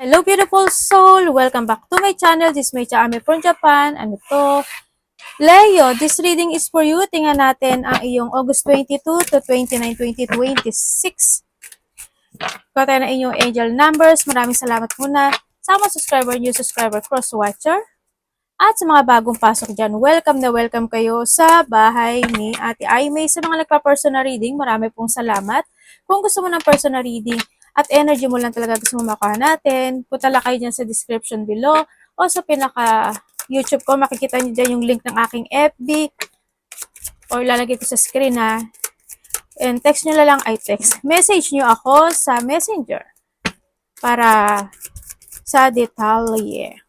Hello beautiful soul! Welcome back to my channel. This is Meicha Ame from Japan. Ano to? Leo, this reading is for you. Tingnan natin ang iyong August 22 to 29, 2026. Kuha tayo ng inyong angel numbers. Maraming salamat muna sa mga subscriber, new subscriber, cross-watcher. At sa mga bagong pasok dyan, welcome na welcome kayo sa bahay ni Ate Aimee. Sa mga nagpa-personal reading, marami pong salamat. Kung gusto mo ng personal reading at energy mo lang talaga gusto mo makuha natin, punta lang kayo dyan sa description below o sa pinaka YouTube ko. Makikita niyo dyan yung link ng aking FB or lalagay ko sa screen na. And text nyo na lang, text. Message nyo ako sa messenger para sa detalye.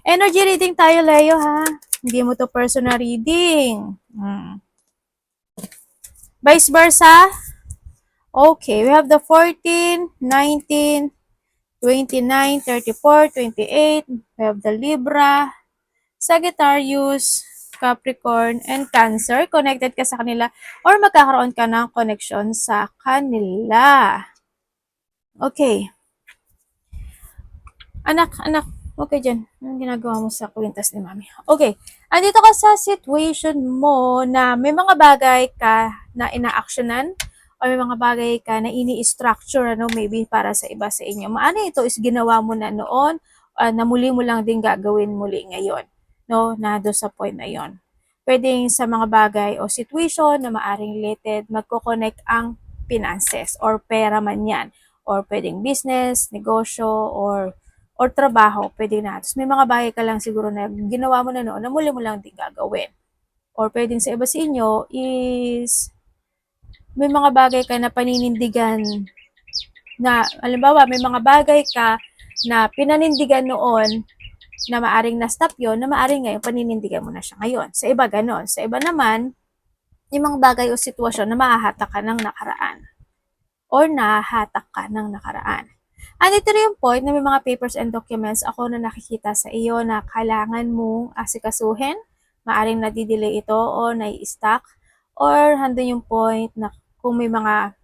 Energy reading tayo, Leo, ha? Hindi mo to personal reading. Vice versa. Okay, we have the 14, 19, 29, 34, 28. We have the Libra, Sagittarius, Capricorn, and Cancer. Connected ka sa kanila or magkakaroon ka ng connection sa kanila. Okay. Anak. Okay dyan. Anong ginagawa mo sa kwintas ni Mami? Okay. Andito ka sa situation mo na may mga bagay ka na ina-actionan o may mga bagay ka na ini-structure, maybe para sa iba sa inyo. Maano ito is ginawa mo na noon, na muli mo lang din gagawin muli ngayon. Na doon sa point na yon. Pwedeng sa mga bagay o situation na maaring related, magko-connect ang finances or pera man yan. Or pwedeng business, negosyo, or trabaho, pwede na. Tapos may mga bagay ka lang siguro na ginawa mo na noon na muli mo lang din gagawin. Or pwedeng sa iba sa inyo is may mga bagay ka na paninindigan na, halimbawa, may mga bagay ka na pinanindigan noon na maaring na-stop yon, na maaring ngayon paninindigan mo na siya ngayon. Sa iba ganon. Sa iba naman, yung mga bagay o sitwasyon na mahahatak ka ng nakaraan or nahahatak ka ng nakaraan. And ito rin yung point na may mga papers and documents ako na nakikita sa iyo na kailangan mong asikasuhin. Maaring nadidelay ito o nai-stack. Or handun yung point na kung may mga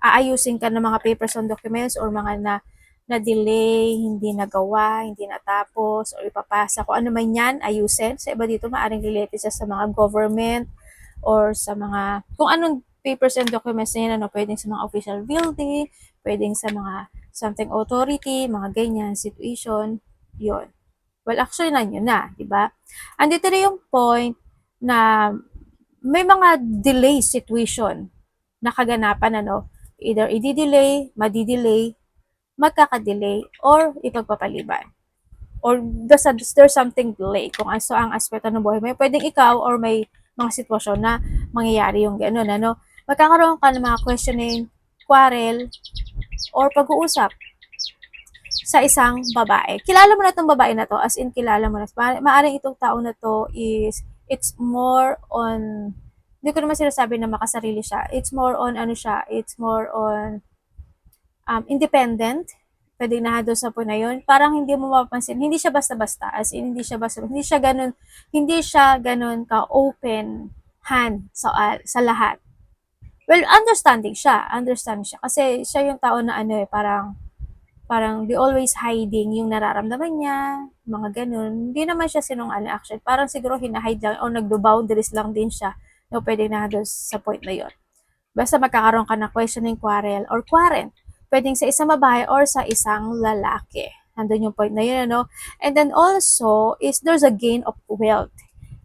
aayusin ka ng mga papers and documents or mga na-delay, hindi nagawa, hindi natapos, or ipapasa. Kung ano man yan, ayusin. Sa iba dito, maaring related sa mga government or sa mga, kung anong papers and documents na yan, pwedeng sa mga official building, pwedeng sa mga something authority, mga ganyan, situation, yon. Well, actually, yun na, di ba? Andito na yung point na may mga delay situation na kaganapan, either i-delay, madi-delay, magkaka-delay, or ipagpapaliban. Or there's something delay. Kung aso ang aspeto ng buhay mo, pwedeng ikaw or may mga sitwasyon na mangyayari yung gano'n, magkakaroon ka ng mga questioning, quarrel, or pag-uusap sa isang babae. Kilala mo na itong babae na to, as in kilala mo na. Maaring itong tao na to is, it's more on, hindi ko naman sinasabi na makasarili siya. It's more on, it's more on independent. Pwede na doon sa po na yun. Parang hindi mo mapapansin, hindi siya basta-basta, as in hindi siya ganun ka-open hand sa lahat. Well, understanding siya. Kasi siya yung tao na parang di always hiding yung nararamdaman niya, mga ganun. Hindi naman siya sinungaling actually. Parang siguro hinahide lang o nagdo-boundaries lang din siya. Pwede na doon sa point na yon. Basta magkakaroon ka ng questioning, quarrel, or quarrent. Pwedeng sa isang babae or sa isang lalaki. Nandun yung point na yun, And then also, is there's a gain of wealth,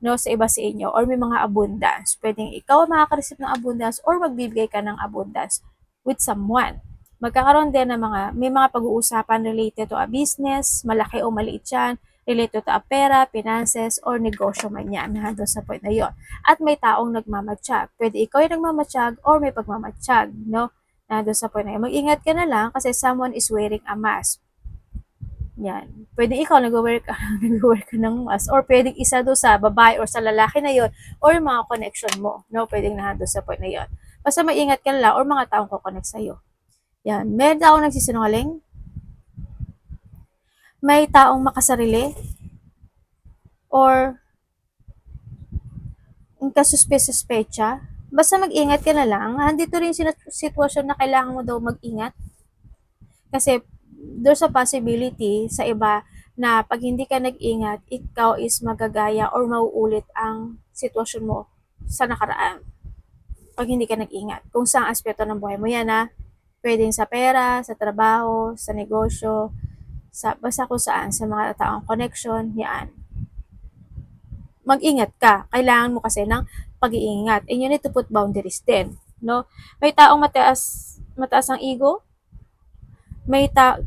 sa iba sa inyo, or may mga abundance. Pwedeng ikaw makaka-receive ng abundance or magbibigay ka ng abundance with someone. Magkakaroon din ng may mga pag-uusapan related to a business, malaki o maliit yan, related to a pera, finances, or negosyo man yan, doon sa point na yon. At may taong nagmamatsyag. Pwede ikaw yung nagmamatsyag or may pagmamatsyag, doon sa point na yun. Mag-ingat ka na lang kasi someone is wearing a mask. Yan. Pwede ikaw nag-wear ka ng mask or pwedeng isa doon sa babae or sa lalaki na yon or mga connection mo, pwedeng doon sa point na yon. Basta mag-ingat ka na lang or mga taong ko-connect sa'yo. Yan. May taong nagsisinungaling? May taong makasarili? Or kasuspe-suspecha? Basta mag-ingat ka na lang. Andito rin yung sitwasyon na kailangan mo daw mag-ingat. Kasi there's a possibility sa iba na pag hindi ka nag-ingat, ikaw is magagaya or mauulit ang sitwasyon mo sa nakaraan. Pag hindi ka nag-ingat. Kung saang aspeto ng buhay mo yan ha. Pwedeng sa pera, sa trabaho, sa negosyo, basta kung saan, sa mga taong connection, yan. Mag-ingat ka. Kailangan mo kasi ng pag-iingat. And you need to put boundaries din. No? May taong mataas ang ego, may tao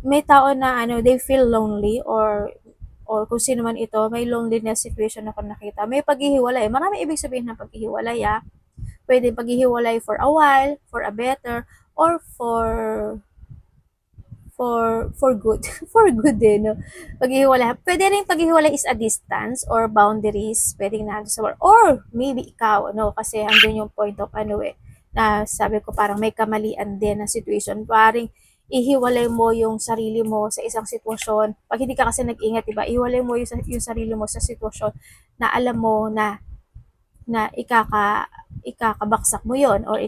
na they feel lonely or kung sino man ito, may loneliness situation ako nakita. May paghihiwalay. Marami ibig sabihin ng paghihiwalay Pwede paghihiwalay for a while, for a better, or for good. For good din, no? Paghihiwalay. Pwede rin paghihiwalay is a distance or boundaries. Pwede na sa work. Or maybe ikaw, kasi andun yung point of na sabi ko parang may kamalian din na situation. Parang ihiwalay mo yung sarili mo sa isang sitwasyon. Pag hindi ka kasi nag-ingat, diba? Ihiwalay mo yung sarili mo sa sitwasyon na alam mo na ikakabaksak mo yon or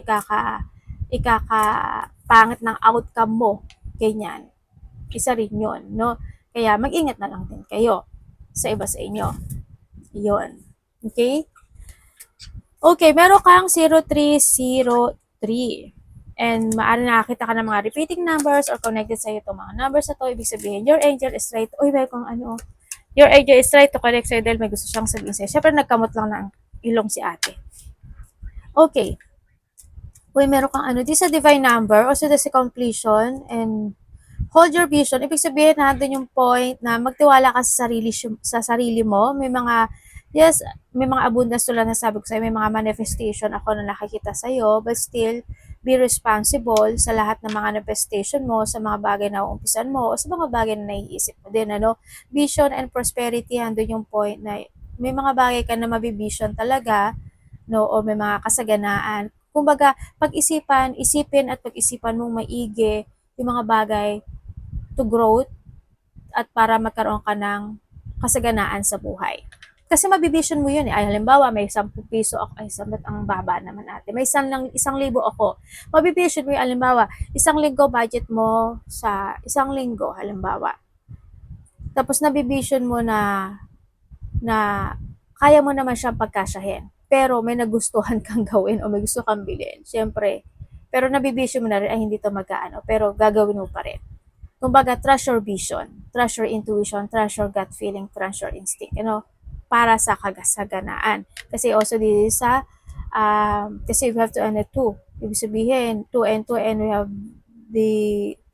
ikakapangit ng outcome mo. Ganyan. Isa rin yun, no? Kaya mag-ingat na lang din kayo sa iba sa inyo. Yun. Okay? Okay, meron kang 0303. And maaari nakakita ka ng mga repeating numbers or connected sa iyo itong mga numbers na to. Ibig sabihin, your angel is right. Uy, may kung your angel is right to connect sa'yo dahil may gusto siyang sabihin sa'yo. Siyempre, nagkamot lang ng ilong si ate. Okay. Uy, meron kang this is a divine number. Also, this is completion and hold your vision. Ibig sabihin, nandun yung point na magtiwala ka sa sarili mo. May mga abundance tulad na sabi ko sa'yo, may mga manifestation ako na nakikita sa'yo, but still, be responsible sa lahat ng mga manifestation mo, sa mga bagay na uumpisan mo, o sa mga bagay na naiisip mo din, Vision and prosperity, andun yung point na may mga bagay ka na mabivision talaga, o may mga kasaganaan. Kumbaga, isipin at pag-isipan mong maigi yung mga bagay to growth at para magkaroon ka ng kasaganaan sa buhay. Kasi mabivision mo yun Ay, halimbawa, may 10 piso ako. Ay, sabat ang baba naman natin. May 1,000 ako. Mabivision mo yun, halimbawa, 1 linggo budget mo sa 1 linggo, halimbawa. Tapos nabivision mo na kaya mo naman siyang pagkasyahin. Pero may nagustuhan kang gawin o may gusto kang bilhin. Siyempre, pero nabivision mo na rin, ay hindi to magkaano. Pero gagawin mo pa rin. Kumbaga, trust your vision, trust your intuition, trust your gut feeling, trust your instinct, para sa kasaganaan. Kasi also this sa, kasi we have to two. Ibig sabihin, 2 and we have the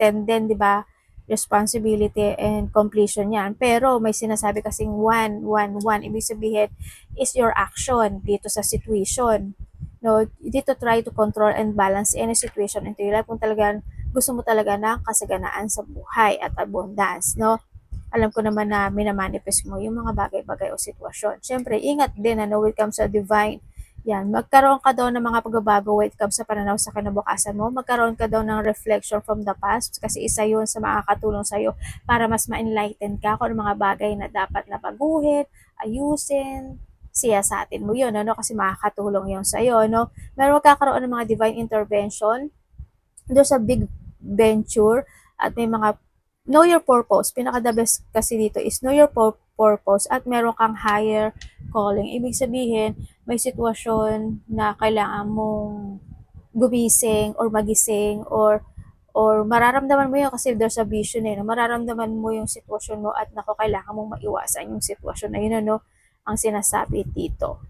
10 din, di ba? Responsibility and completion yan. Pero may sinasabi kasing 1. Ibig sabihin is your action dito sa situation. No, dito try to control and balance any situation into your life kung talagang gusto mo talaga ng kasaganaan sa buhay at abundance, no? Alam ko naman na minamanifest mo yung mga bagay-bagay o sitwasyon. Siyempre, ingat din when it comes to divine. Yan, magkaroon ka daw ng mga pagbabago when it comes sa pananaw sa kinabukasan mo. Magkaroon ka daw ng reflection from the past kasi isa yun sa makakatulong sa'yo para mas ma-enlighten ka kung mga bagay na dapat na baguhin, ayusin, siyasatin mo yun, kasi makakatulong yun sa'yo, Meron magkakaroon ng mga divine intervention. There's a big venture at may mga know your purpose. Pinaka-the best kasi dito is know your purpose at meron kang higher calling. Ibig sabihin, may sitwasyon na kailangan mong gumising or magising or mararamdaman mo yun kasi there's a vision mararamdaman mo yung sitwasyon mo at kailangan mong maiwasan yung sitwasyon na yun, ang sinasabi dito.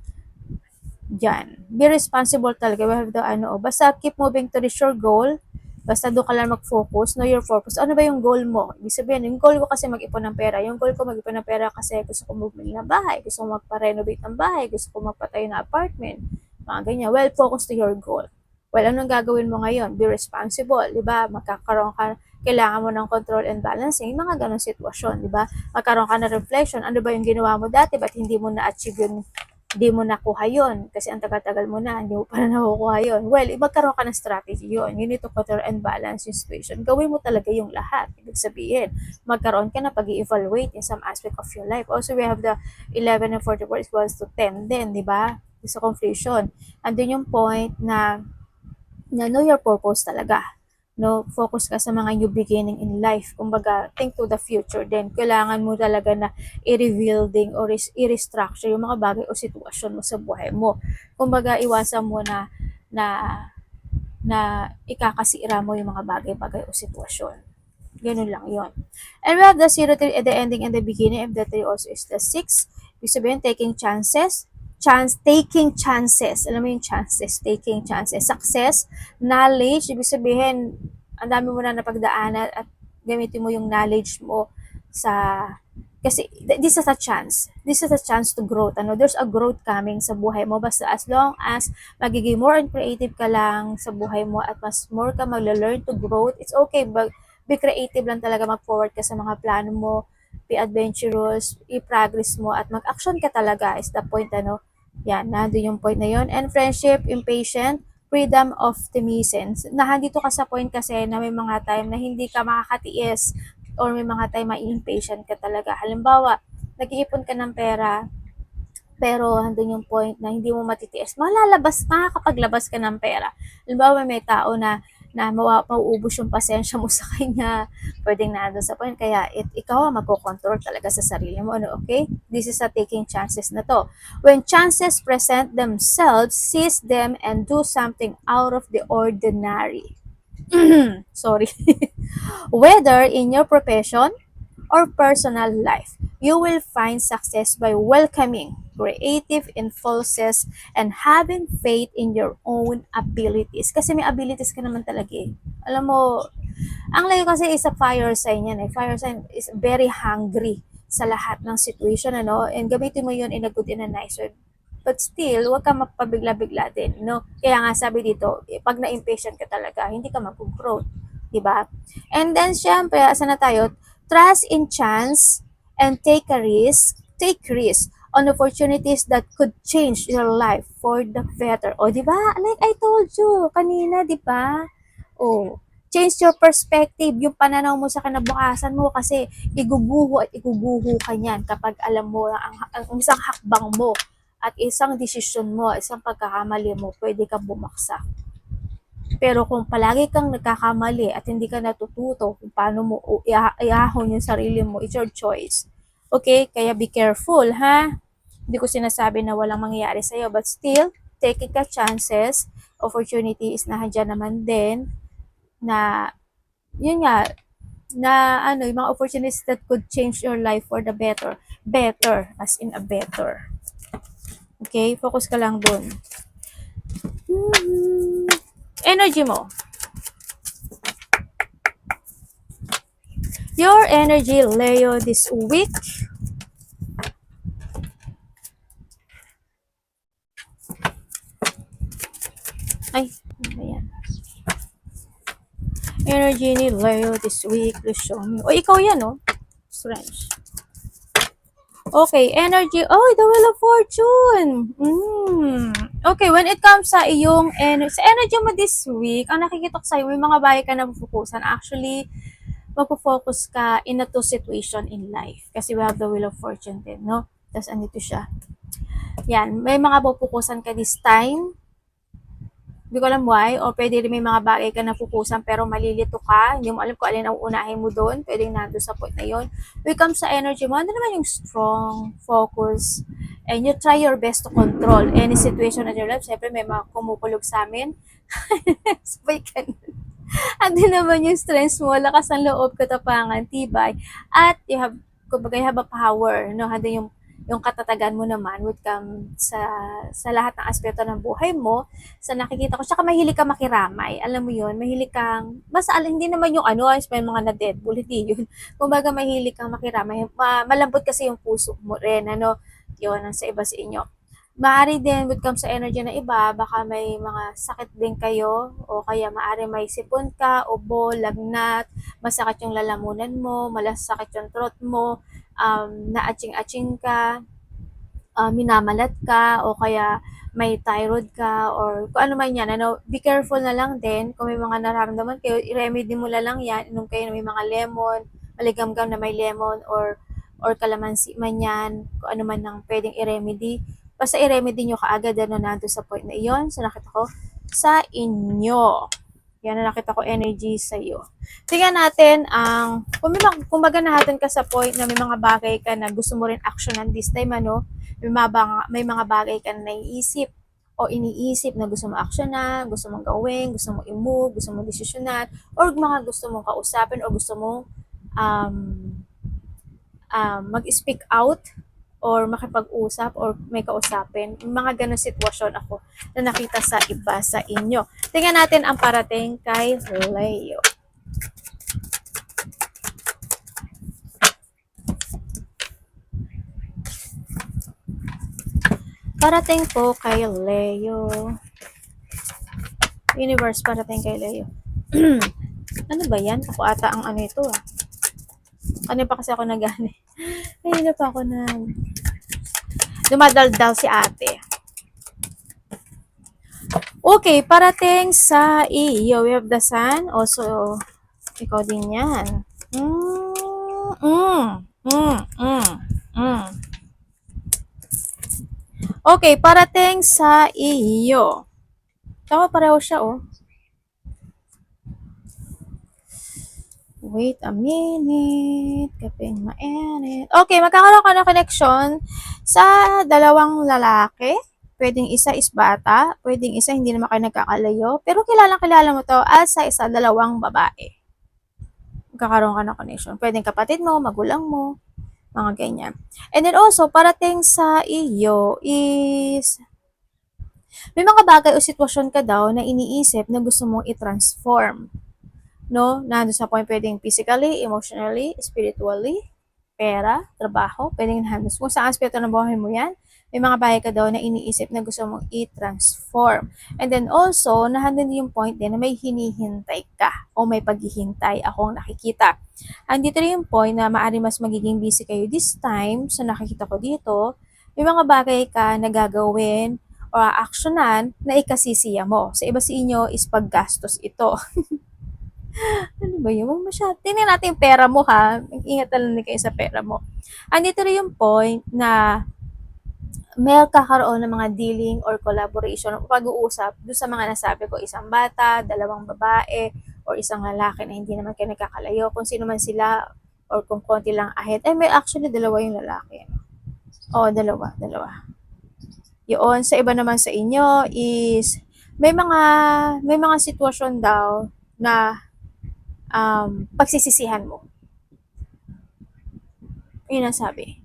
Diyan. Be responsible talaga. We have the basta keep moving to reach your goal. Basta doon ka lang mag-focus, know your purpose. Ano ba yung goal mo? Ibig sabihin, yung goal ko kasi mag-ipon ng pera. Yung goal ko mag-ipon ng pera kasi gusto ko bumili ng bahay, gusto ko magpa-renovate ng bahay, gusto ko magpatayo ng apartment, mga ganyan. Well, focus to your goal. Well, anong gagawin mo ngayon? Be responsible, di ba? Kailangan mo ng control and balancing, mga ganong sitwasyon, di ba? Magkaroon ka ng reflection, ano ba yung ginawa mo dati, ba't hindi mo na-achieve yun, hindi mo nakuha yun kasi ang tagal-tagal mo na, hindi mo pa na nakukuha yun. Well, magkaroon ka ng strategy yun. You need to control and balance yung situation. Gawin mo talaga yung lahat. Ibig sabihin, magkaroon ka na pag-i-evaluate in some aspect of your life. Also, we have the 11 and 44 equals to 10 din, di ba? Sa confusion. Andun yung point na know your purpose talaga. no? Focus ka sa mga new beginning in life. Kumbaga, think to the future din. Kailangan mo talaga na i-reveal din or i-restructure yung mga bagay o sitwasyon mo sa buhay mo. Kumbaga, iwasan mo na na ikakasira mo yung mga bagay-bagay o sitwasyon. Ganun lang yon. And we have the 0 3 at the ending and the beginning, and the 3 also is the 6. Ibig sabihin, taking chances. Taking chances. Alam mo yung chances, taking chances. Success, knowledge, ibig sabihin, ang dami mo na napagdaanan at gamitin mo yung knowledge mo sa kasi this is a chance. This is a chance to grow. Ano, there's a growth coming sa buhay mo basta as long as magiging more and creative ka lang sa buhay mo at mas more ka magle-learn to grow. It's okay, but be creative lang talaga, mag-forward ka sa mga plano mo, be adventurous, i-progress mo at mag-action ka talaga is the point, ano. Yan, nandun yung point na yon. And friendship, impatient, freedom, optimism. Nahandito ka sa point kasi na may mga time na hindi ka makakatiis or may mga time ma-impatient ka talaga. Halimbawa, nag-iipon ka ng pera, pero handun yung point na hindi mo matitiis, makakapaglabas ka ng pera. Halimbawa, may tao na mauubos yung pasensya mo sa kanya, pwedeng nandun sa point, kaya ikaw ang magkocontrol talaga sa sarili mo, ano, okay? This is a taking chances na to. When chances present themselves, seize them and do something out of the ordinary. Sorry. Whether in your profession or personal life, you will find success by welcoming creative impulses and having faith in your own abilities. Kasi may abilities ka naman talaga eh. Alam mo, ang Leo kasi is a fire sign yan eh. Fire sign is very hungry sa lahat ng situation, ano? And gamitin mo yun in a good and a nice way. But still, huwag ka magpabigla-bigla din, no? Kaya nga sabi dito, pag na-impatient ka talaga, hindi ka mag-grow, diba? And then, syempre, asa na tayo? Trust in chance and take risk on opportunities that could change your life for the better. O, di ba? Like I told you kanina, di ba? O, change your perspective, yung pananaw mo sa kinabukasan mo kasi iguguho at iguguho ka niyan kapag alam mo ang isang hakbang mo at isang desisyon mo, isang pagkakamali mo, pwede kang bumaksak. Pero kung palagi kang nagkakamali at hindi ka natututo kung paano mo iahon yung sarili mo, it's your choice. Okay? Kaya be careful, ha? Hindi ko sinasabi na walang mangyayari sa'yo, but still, taking ka chances, opportunity is nandiyan naman din, na, yun nga, na ano, yung mga opportunities that could change your life for the better. Better, as in a better. Okay? Focus ka lang dun. Energy mo. Your energy, Leo, this week. Ay, ayan. Energy ni Leo this week, please show me. O, ikaw yan, no? Strange. Okay, energy. Oh, the Wheel of Fortune. Okay, when it comes sa iyong sa energy mo this week, ang nakikita ko sa'yo, may mga bagay ka na mafukusan. Actually, magpo-focus ka in a two situation in life. Kasi we have the Wheel of Fortune din, no? Tapos, andito siya. Yan, may mga pupukusan ka this time. Hindi ko alam why, o pwede rin may mga bagay ka na fukusan pero malilito ka, hindi mo alam kung alin ang uunahin mo doon, pwedeng nando sa point na yon. When it comes sa energy mo, ano naman yung strong, focus, and you try your best to control any situation in your life. Siyempre, may mga kumukulog sa amin. Sabay ka andun naman yung strengths mo, lakas ng loob, katapangan, tibay, at you have, kumbaga, you have a power, no? Andun yung katatagan mo naman would come sa lahat ng aspeto ng buhay mo, sa nakikita ko. Tsaka mahilig ka makiramay. Alam mo yun, mahilig kang, basta hindi naman yung ano, may mga na-deadpool, hindi yun. Kumbaga mahilig kang makiramay. Malambot kasi yung puso mo rin, ano, yun, ang sa iba sa inyo. Maaari din would come sa energy ng iba, baka may mga sakit din kayo, o kaya maaari may sipon ka, ubo, lagnat, masakit yung lalamunan mo, malasakit yung throat mo, naaching-aching ka, minamalat ka, o kaya may thyroid ka, or kung ano man yan, ano, be careful na lang din, kung may mga nararamdaman kayo, i-remedy mo na lang yan, inom kayo na may mga lemon, maligam-gam na may lemon, or kalamansi man yan, kung ano man ang pwedeng i-remedy, basta i-remedy nyo kaagad, ano, nando sa point na iyon, so nakita ko, sa inyo. Yan na nakita ko energy sa'yo. Tingnan natin kung maganahan ka sa point na may mga bagay ka na gusto mo rin actionan this time, ano? May mga bagay ka na naiisip o iniisip na gusto mo actionan, gusto mong gawin, gusto mong i-move, gusto mong desisyonan, or mga gusto mong kausapin o gusto mong um, mag-speak out or makipag-usap or may kausapin. Mga ganun sitwasyon ako na nakita sa iba sa inyo. Tingnan natin ang parating kay Leo. Parating po kay Leo. Universe, parating kay Leo. Ano ba yan? Ako ata ang ano ito ah. Ano pa kasi ako nagani? Ayun pa ako dumadaldal si ate. Okay, parating sa iyo. We have the sun. Also, ikaw din yan. Okay, parating sa iyo. Tama, pareho siya, oh. Wait a minute. Kaping mainit. Okay, magkakaroon ka ng connection sa dalawang lalaki. Pwedeng isa is bata, pwedeng isa hindi naman kayo nagkakalayo, pero kilala mo to as sa isa dalawang babae. Magkakaroon ka ng connection. Pwedeng kapatid mo, magulang mo, mga ganyan. And then also, parating sa iyo is may mga bagay o sitwasyon ka daw na iniisip na gusto mong i-transform. No? Nandun sa point pwedeng physically, emotionally, spiritually, pera, trabaho, pwedeng nandun. Kung saan aspecto ng buhay mo yan, may mga bagay ka daw na iniisip na gusto mong i-transform. And then also, nandun yung point din na may hinihintay ka o may paghihintay akong nakikita. Andito rin yung point na maaari mas magiging busy kayo this time. So nakikita ko dito, may mga bagay ka na gagawin o actionan na ikasisiya mo. Sa iba sa inyo is paggastos ito. Ano ba yun? Huwag masyado. Tingnan natin yung pera mo ha. Ingat lang kayo sa pera mo. Andito rin yung point na may kakaroon ng mga dealing or collaboration o pag-uusap doon sa mga nasabi ko, isang bata, dalawang babae, or isang lalaki na hindi naman kayo nagkakalayo, kung sino man sila, or kung konti lang ahead. Ay, may actually dalawa yung lalaki. Oo, dalawa. Yun, sa iba naman sa inyo is, may mga sitwasyon daw na pagsisisihan mo. Yun ang sabi.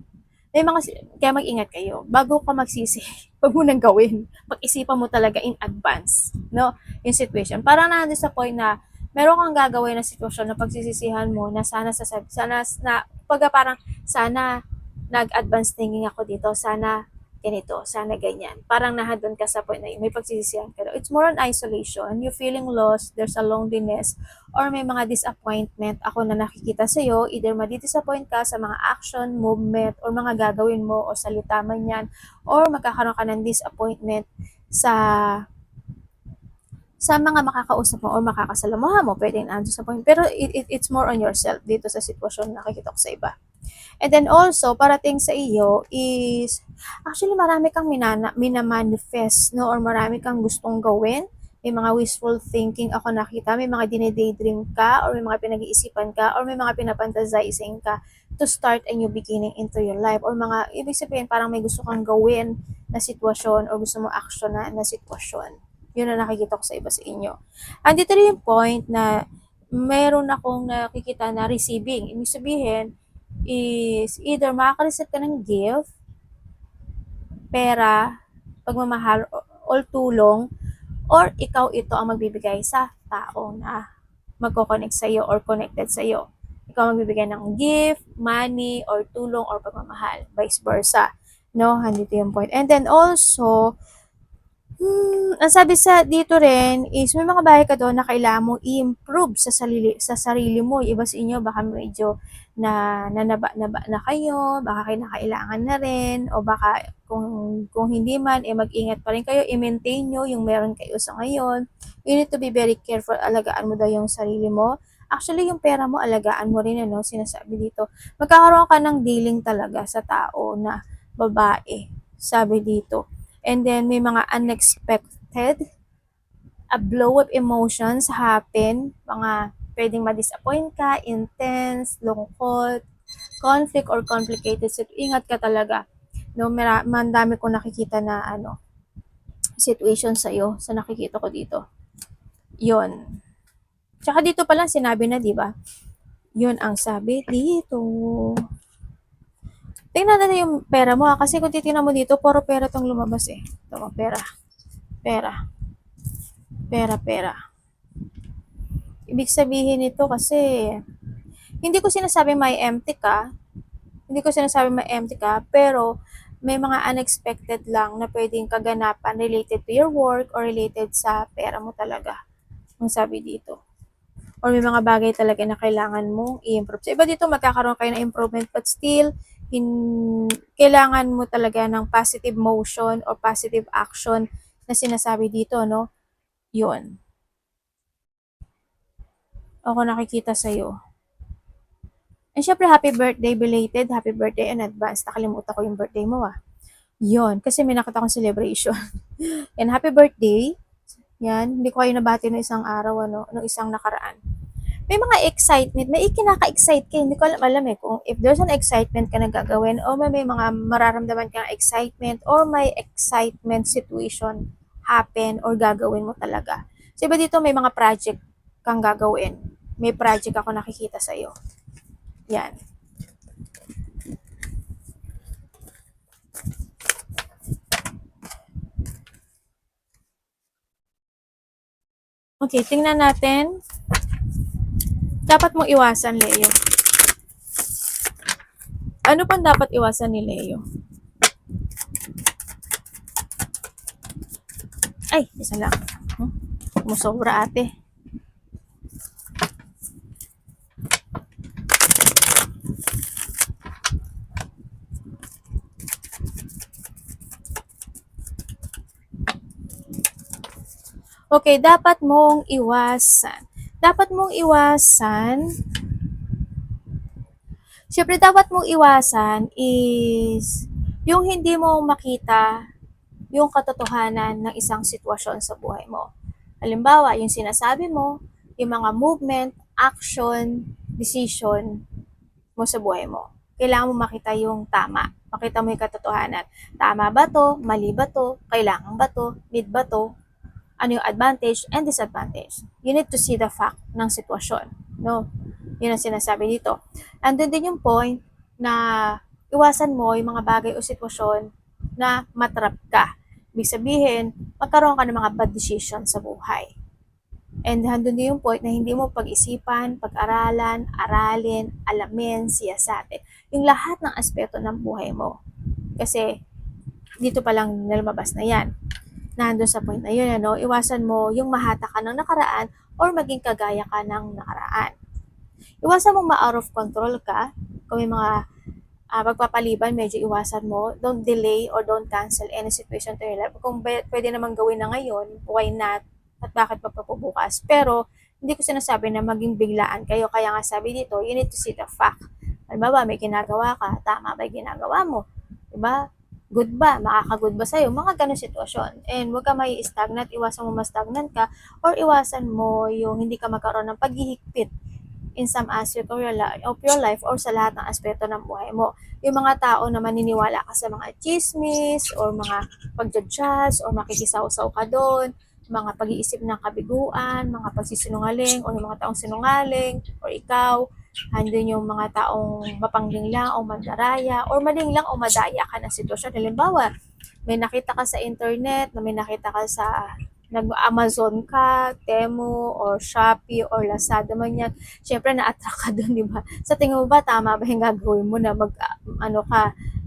Kaya mag-ingat kayo. Bago ka magsisi, wag mo nang gawin. Pag-isipan mo talaga in advance, no? Yung situation. Parang nandun sa point na meron kang gagawin na sitwasyon na pagsisisihan mo na sana parang sana nag-advance thinking ako dito, sana ganito, sana ganyan. Parang nahadon ka sa point na may pagsisisihan ka. It's more on isolation. You feeling lost, there's a loneliness, or may mga disappointment ako na nakikita sa'yo. Either madidisappoint ka sa mga action, movement, or mga gagawin mo, o salita man yan, or magkakaroon ka ng disappointment sa mga makakausap mo or makakasalamuha mo. Pwede na sa point. Pero it's more on yourself dito sa sitwasyon na nakikita ko sa iba. And then also, parating sa iyo is, actually marami kang minamanifest, no? Or marami kang gustong gawin. May mga wishful thinking ako nakita, may mga dinedaydream ka, or may mga pinag-iisipan ka, or may mga pinapantazizing ka to start a new beginning into your life. Or mga, ibig sabihin, parang may gusto kang gawin na sitwasyon, or gusto mo action na sitwasyon. Yun na nakikita ko sa iba sa inyo. Andito rin yung point na mayroon akong nakikita na receiving. Ibig sabihin, is either makaka-receive ka ng gift, pera, pagmamahal, o tulong, or ikaw ito ang magbibigay sa tao na magko-connect sa'yo or connected sa'yo. Ikaw magbibigay ng gift, money, or tulong, or pagmamahal. Vice versa. No? Handito yung point. And then also, ang sabi sa dito rin is may mga bagay ka doon na kailangan mo i-improve sa sarili mo. Iba sa inyo baka medyo naba na kayo, baka kinakailangan na rin, o baka kung hindi man mag-ingat pa rin kayo, i-maintain nyo yung meron kayo sa ngayon. You need to be very careful, alagaan mo daw yung sarili mo. Actually, yung pera mo, alagaan mo rin, ano, sinasabi dito. Magkakaroon ka ng dealing talaga sa tao na babae, sabi dito. And then, may mga unexpected a blow of emotions happen, mga pwedeng ma-disappoint ka, intense, lungkot, conflict or complicated. So, ingat ka talaga. No, mandami ko nakikita na situation sa iyo sa nakikita ko dito. 'Yon. Tsaka dito pa lang sinabi na, 'di ba? 'Yun ang sabi dito. Tingnan natin yung pera mo kasi kung titingnan mo dito, puro pera tong lumabas eh. Ito, pera. Pera. Pera, pera. Ibig sabihin nito kasi, hindi ko sinasabi may empty ka, pero may mga unexpected lang na pwedeng kaganapan related to your work or related sa pera mo talaga. Ang sabi dito. Or may mga bagay talaga na kailangan mong i-improve. So, iba dito magkakaroon kayo ng improvement but still, kailangan mo talaga ng positive motion or positive action na sinasabi dito, no? Yun. Ako nakikita sa'yo. And syempre, happy birthday belated, happy birthday in advance. Nakalimutan ko yung birthday mo Yun, kasi may nakita akong celebration. And happy birthday. Yan, hindi ko kayo nabati no isang araw, no isang nakaraan. May mga excitement, may ikinaka-excite ka, hindi ko alam kung if there's an excitement ka na gagawin o may mga mararamdaman kang excitement or may excitement situation happen or gagawin mo talaga. So iba dito may mga project kang gagawin. May project ako nakikita sa iyo. Yan. Okay, tingnan natin. Dapat mong iwasan, Leo. Ano pang dapat iwasan ni Leo? Ay, isa lang. Musobra ate. Okay, dapat mong iwasan. Siyempre, dapat mong iwasan is yung hindi mo makita yung katotohanan ng isang sitwasyon sa buhay mo. Halimbawa, yung sinasabi mo, yung mga movement, action, decision mo sa buhay mo. Kailangan mo makita yung tama. Makita mo yung katotohanan. Tama ba to? Mali ba to? Kailangan ba to? Need ba to? Ano yung advantage and disadvantage. You need to see the fact ng sitwasyon. No? Yun ang sinasabi dito. Andun din yung point na iwasan mo yung mga bagay o sitwasyon na matrap ka. Ibig sabihin, magkaroon ka ng mga bad decision sa buhay. And handun din yung point na hindi mo pag-isipan, pag-aralan, aralin, alamin, siyasatin. Yung lahat ng aspeto ng buhay mo. Kasi dito pa lang nalabas na yan. Nandun sa point na yun, iwasan mo yung mahata ka ng nakaraan or maging kagaya ka ng nakaraan. Iwasan mo ma-out of control ka. Kung may mga pagpapaliban, medyo iwasan mo. Don't delay or don't cancel any situation to your life. Kung pwede naman gawin na ngayon, why not? At bakit pagpapabukas? Pero, hindi ko sinasabi na maging biglaan kayo. Kaya nga sabi dito, you need to see the fact. Halimbawa, may ginagawa ka, tama ba yung ginagawa mo? Diba? Good ba? Makaka-good ba sa'yo? Mga ganun sitwasyon. And huwag ka may stagnant, iwasan mo ma-stagnant ka, or iwasan mo yung hindi ka magkaroon ng paghihigpit in some aspect of your life or sa lahat ng aspeto ng buhay mo. Yung mga tao na maniniwala ka sa mga chismis or mga pagja-judge or makikisaw-saw ka doon, mga pag-iisip ng kabiguan, mga pagsisinungaling or yung mga taong sinungaling or ikaw, handin yung mga taong mapangging lang o mandaraya or maling lang o madaya ka ng sitwasyon. Halimbawa, may nakita ka sa internet, na may nakita ka sa nag-Amazon ka, Temu, or Shopee, or Lazada man yan, syempre na-attract ka doon, di ba? Sa tingin mo ba, tama ba yung gagawin mo na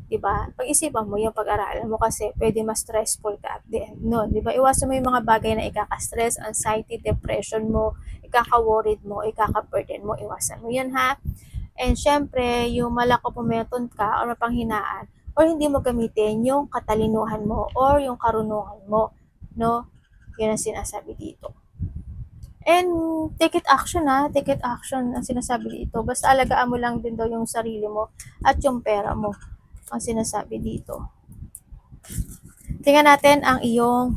di ba? Pag-isipan mo yung pag-aralan mo kasi pwede ma-stressful ka at the end, no? Di ba? Iwasan mo yung mga bagay na ikaka-stress, anxiety, depression mo, ikaka-worried mo, ikaka-burden mo, iwasan mo yan ha. And syempre, yung malako pumeton ka or mapanghinaan or hindi mo gamitin yung katalinuhan mo or yung karunungan mo, no? Yan ang sinasabi dito. And take it action take it action ang sinasabi dito. Basta alagaan mo lang din daw yung sarili mo at yung pera mo ang sinasabi dito. Tingnan natin ang iyong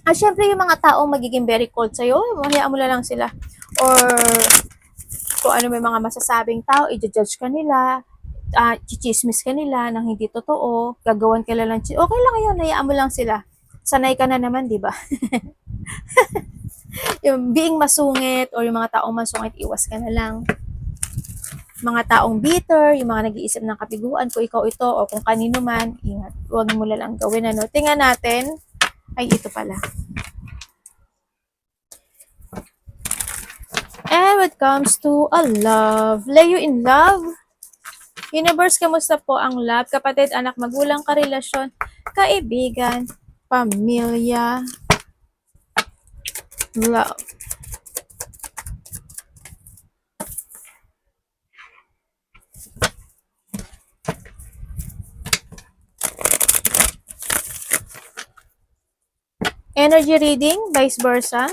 At syempre, yung mga taong magiging very cold sa'yo, hayaan mo na lang sila. Or kung ano may mga masasabing tao, i-judge ka nila, chichismis ka nila nang hindi totoo, gagawan ka lang, okay lang yun, hayaan mo lang sila. Sanay ka na naman, di ba? Yung being masungit or yung mga taong masungit, iwas ka na lang. Mga taong bitter, yung mga nag-iisip ng kapiguan, kung ikaw ito o kung kanino man, ingat, huwag mo na lang gawin. Ano. Tingnan natin, ay ito pala. And when it comes to a love, Leo in love, Universe, kamusta po ang love, kapatid, anak, magulang, karelasyon, kaibigan, pamilya, love. Energy reading, vice versa.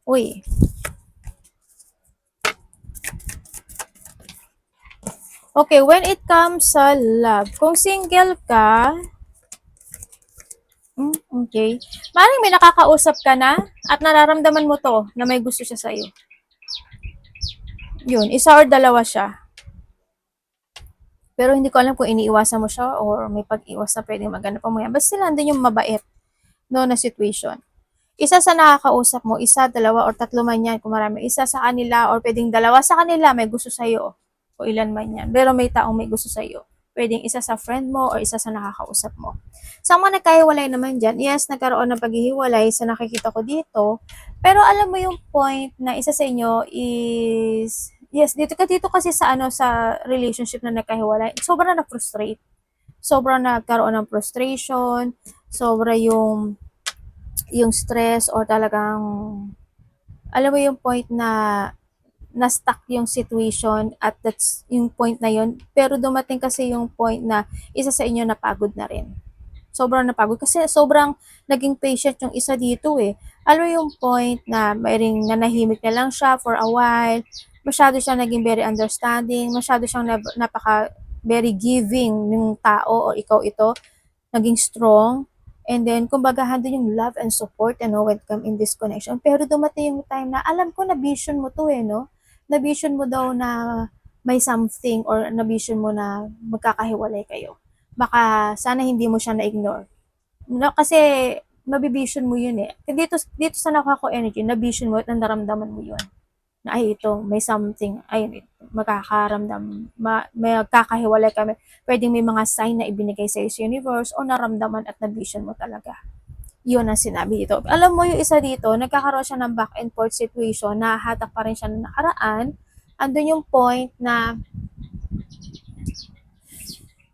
Uy. Okay, when it comes sa love, kung single ka, okay, maaaring may nakakausap ka na at nararamdaman mo to na may gusto siya sa iyo. Yun, isa or dalawa siya. Pero hindi ko alam kung iniiwasan mo siya or may pag-iwas na pwedeng maghanap pa mo yan. Basta nandun yung mabait, no, na situation. Isa sa nakakausap mo, isa, dalawa, or tatlo man yan, kung marami. Isa sa kanila, or pwedeng dalawa sa kanila, may gusto sa'yo. O ilan man yan. Pero may taong may gusto sa'yo. Pwedeng isa sa friend mo, or isa sa nakakausap mo. Sa mga nagkahiwalay naman dyan, yes, nagkaroon ng paghihiwalay sa nakikita ko dito. Pero alam mo yung point na isa sa inyo is, yes, dito kasi sa sa relationship na nagkahiwalay, sobrang na-frustrate. Sobrang nagkaroon ng frustration, sobra yung stress or talagang alam mo yung point na stuck yung situation at that's yung point na yun. Pero dumating kasi yung point na isa sa inyo napagod na rin. Sobrang napagod kasi sobrang naging patient yung isa dito eh. Alam mo yung point na mayroong nanahimik na lang siya for a while. Masyado siyang naging very understanding. Masyado siyang napaka very giving ng tao o ikaw ito. Naging strong. And then, kumbaga, handun yung love and support, when come in this connection. Pero dumating yung time na, alam ko na vision mo to no? Na vision mo daw na may something or na vision mo na magkakahiwalay kayo. Baka sana hindi mo siya na-ignore. No, kasi mabivision mo yun eh. Dito sa nakuha ko energy, na vision mo at naramdaman mo yun. Na ay ito, may something, ay magkakaramdam, may magkakahiwalay kami. Pwedeng may mga sign na ibinigay sa universe o naramdaman at na-vision mo talaga. Yun ang sinabi dito. Alam mo yung isa dito, nagkakaroon siya ng back and forth situation, nahahatak pa rin siya ng nakaraan. Andun yung point na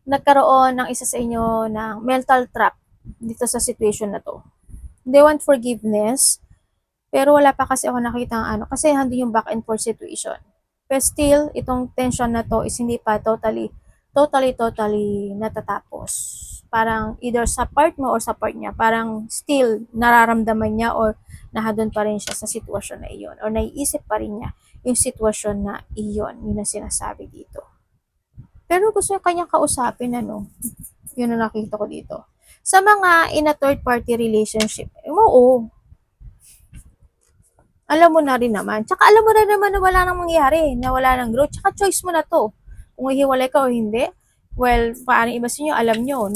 nagkaroon ng isa sa inyo ng mental trap dito sa situation na to. They want forgiveness, pero wala pa kasi ako nakita ng kasi handun yung back and forth situation. But still, itong tension na to is hindi pa totally natatapos. Parang either sa part mo or sa part niya, parang still nararamdaman niya or nahadon pa rin siya sa sitwasyon na iyon or naiisip pa rin niya yung sitwasyon na iyon, yun ang sinasabi dito. Pero gusto niya kanyang kausapin, yun ang nakita ko dito. Sa mga in a third party relationship, oo, alam mo na rin naman. Tsaka alam mo na naman na wala nang mangyari, na wala nang growth. Tsaka choice mo na to. Kung hihiwalay ka o hindi, well, paano iba sa inyo, alam nyo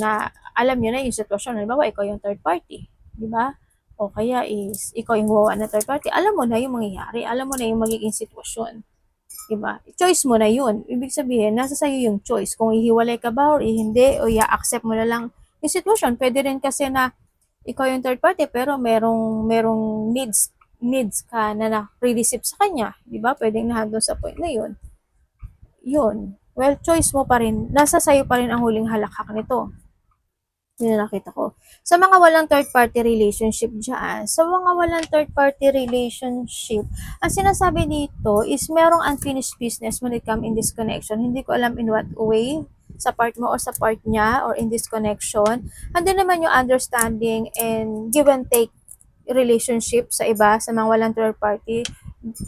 na yung sitwasyon. Halimbawa, ikaw yung third party. Di ba? O kaya is, ikaw yung gawa na third party. Alam mo na yung mangyayari. Alam mo na yung magiging sitwasyon. Di ba? Choice mo na yun. Ibig sabihin, nasa sa'yo yung choice. Kung ihiwalay ka ba or hindi, o i-accept mo na lang yung sitwasyon. Pwede rin kasi na ikaw yung third party, pero merong needs ka na na-receive sa kanya, di ba? Pwedeng nahando sa point na yun. Yun. Well, choice mo pa rin. Nasa sayo pa rin ang huling halakhak nito. Yun na nakita ko. Sa mga walang third-party relationship dyan, ang sinasabi dito is merong unfinished business when it comes in this connection. Hindi ko alam in what way, sa part mo or sa part niya or in this connection. Andun naman yung understanding and give and take relationship sa iba, sa mga walang third party.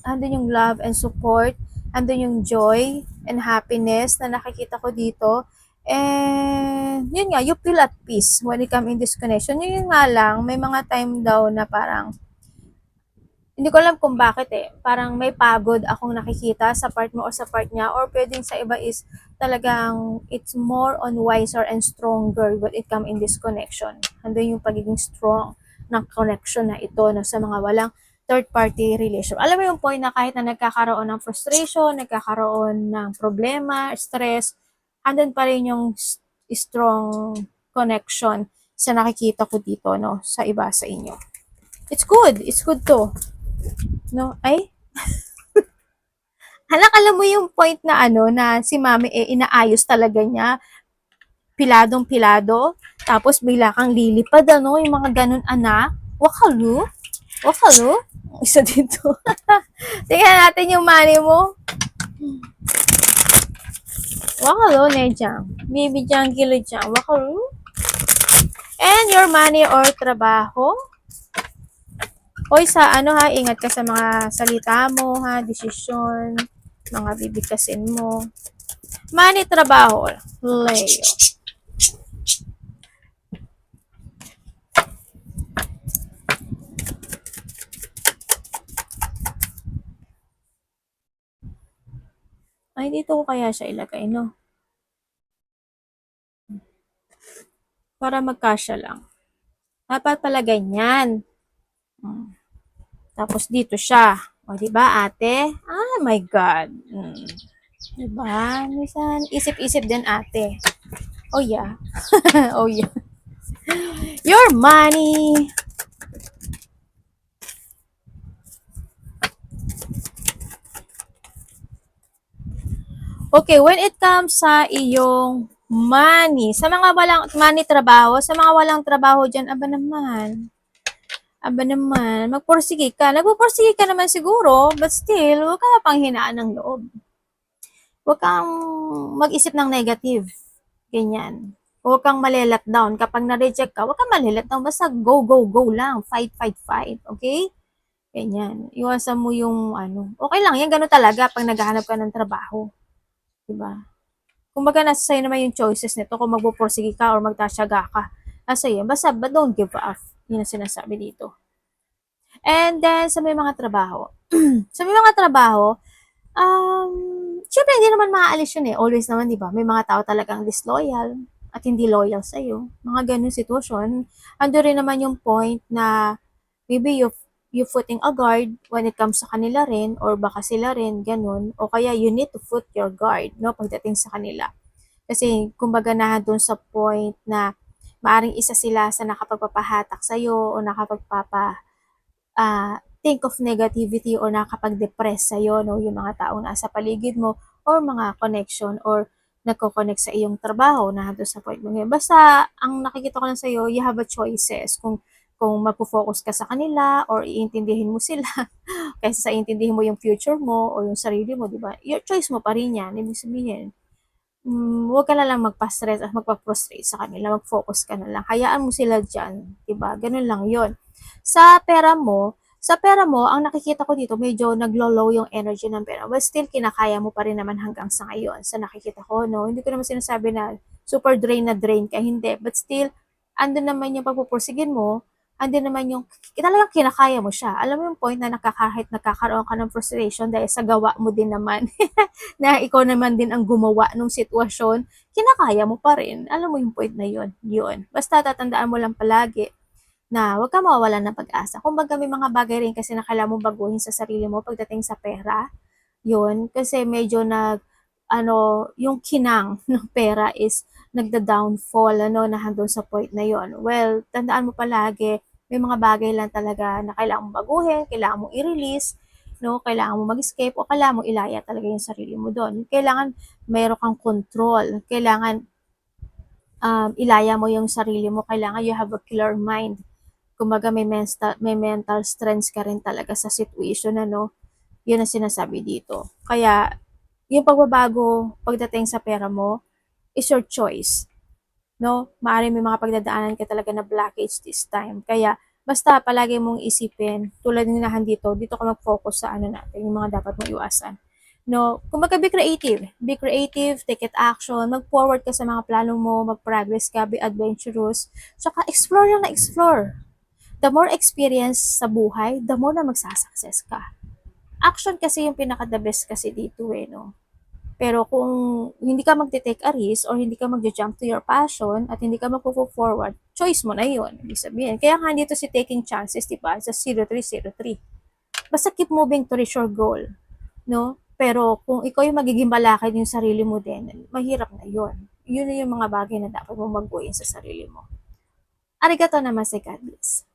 Andun yung love and support, andun yung joy and happiness na nakikita ko dito. And, yun nga, you feel at peace when it come in this connection. Yun nga lang, may mga time daw na parang, hindi ko alam kung bakit eh. Parang may pagod akong nakikita sa part mo o sa part niya. Or pwedeng sa iba is talagang it's more on wiser and stronger when it come in this connection. Andun yung pagiging strong ng connection na ito no, sa mga walang third-party relation. Alam mo yung point na kahit na nagkakaroon ng frustration, nagkakaroon ng problema, stress, andun pa rin yung strong connection sa nakikita ko dito no, sa iba sa inyo. It's good. It's good to. No? Ay? Halak, alam mo yung point na ano, na si mami eh, inaayos talaga niya. Piladong pilado. Tapos bigla kang lilipad, ano, yung mga ganun anak. Wakalu? Wakalu? Isa dito. Tingnan natin yung money mo. Wakalu, nejang. Bibi jang kilo jang. Wakalu? And your money or trabaho. Hoy, sa ano ha, ingat ka sa mga salita mo ha, desisyon, mga bibigkasin mo. Money, trabaho, Leo. Ay, dito ko kaya siya ilagay, no? Para magkasya lang. Dapat pala ganyan. Tapos dito siya. O, diba, ate? Ah, my God. Diba? Minsan, isip-isip din, ate. Oh, yeah. Oh, yeah. Your money. Okay, when it comes sa iyong money, sa mga walang money trabaho, sa mga walang trabaho dyan, aba naman, magpursige ka. Nagpupursige ka naman siguro, but still, huwag ka pang hinaan ng loob. Huwag kang mag-isip ng negative. Ganyan. Huwag kang malilet down. Kapag na-reject ka, huwag kang malilet down. Basta go, go, go lang. Fight, fight, fight. Okay? Ganyan. Iwasan mo yung ano. Okay lang, yan ganun talaga pag naghahanap ka ng trabaho. Diba? Kumbaga, nasa sa'yo naman yung choices nito kung magpupursige ka or magtasyaga ka. Nasa iyo. Basta, but don't give up. Yun ang sinasabi dito. And then, sa may mga trabaho. Sa may mga trabaho, syempre, hindi naman maaalis yun eh. Always naman, di ba? May mga tao talagang disloyal at hindi loyal sa'yo. Mga ganun sitwasyon. Ando rin naman yung point na maybe you putting a guard when it comes sa kanila rin or baka sila rin, ganun. O kaya you need to put your guard, no, pagdating sa kanila. Kasi, kumbaga na doon sa point na maaring isa sila sa nakapagpapahatak sa'yo o think of negativity or nakapag-depress sa'yo, no, yung mga taong nasa paligid mo or mga connection or nagko-connect sa iyong trabaho na doon sa point mo ngayon. Basta, ang nakikita ko lang sa'yo, you have a choices kung magpo-focus ka sa kanila or iintindihin mo sila kaysa sa iintindihin mo yung future mo o yung sarili mo, di ba? Your choice mo pa rin yan. Ibig sabihin, huwag ka na lang magpa-stress at magpa-frustrate sa kanila. Mag-focus ka na lang. Hayaan mo sila dyan. Diba? Ganun lang yon. Sa pera mo, ang nakikita ko dito, medyo naglo-low yung energy ng pera. But still, kinakaya mo pa rin naman hanggang sa ngayon. Sa nakikita ko, no? Hindi ko naman sinasabi na super drain na drain ka. Hindi. But still, andun naman yung pagpupursigin mo, andun naman yung talagang kinakaya mo siya. Alam mo yung point na kahit nakakaroon ka ng frustration dahil sa gawa mo din naman. Na ikaw naman din ang gumawa ng sitwasyon, kinakaya mo pa rin. Alam mo yung point na yun. Yun. Basta tatandaan mo lang palagi na huwag ka mawawalan ng pag-asa. Kumbaga may mga bagay rin kasi na kailangan mo baguhin sa sarili mo pagdating sa pera. Yun. Kasi medyo yung kinang ng pera is nagda-downfall, na handun sa point na yon. Well, tandaan mo palagi, may mga bagay lang talaga na kailangan mo baguhin, kailangan mo i-release, no? Kailangan mo mag-escape o kailangan mo ilaya talaga yung sarili mo doon. Kailangan mayroon kang control. Kailangan ilaya mo yung sarili mo. Kailangan you have a clear mind. Kumbaga may mental strength ka rin talaga sa situation, yun ang sinasabi dito. Kaya, yung pagbabago pagdating sa pera mo is your choice. No? Maaaring may mga pagdadaanan ka talaga na blockage this time. Kaya, basta palagi mong isipin, tulad ng dito ka mag-focus sa natin, yung mga dapat mong iwasan. No? Kumbaga, be creative. Be creative, take it action, mag-forward ka sa mga plano mo, mag-progress ka, be adventurous. Tsaka, explore lang na explore. The more experience sa buhay, the more na magsasucess ka. Action kasi yung pinaka-the best kasi dito eh, no? Pero kung hindi ka magte-take a risk or hindi ka magja-jump to your passion at hindi ka magpo-forward, choice mo na yun. Ibig sabihin. Kaya nga dito si taking chances, di ba? Sa 0303. Basta keep moving to reach your goal. No? Pero kung ikaw yung magiging balakid yung sarili mo din, mahirap na yun. Yun na yung mga bagay na dapat mo mag-buuin sa sarili mo. Arigato naman sa God bless.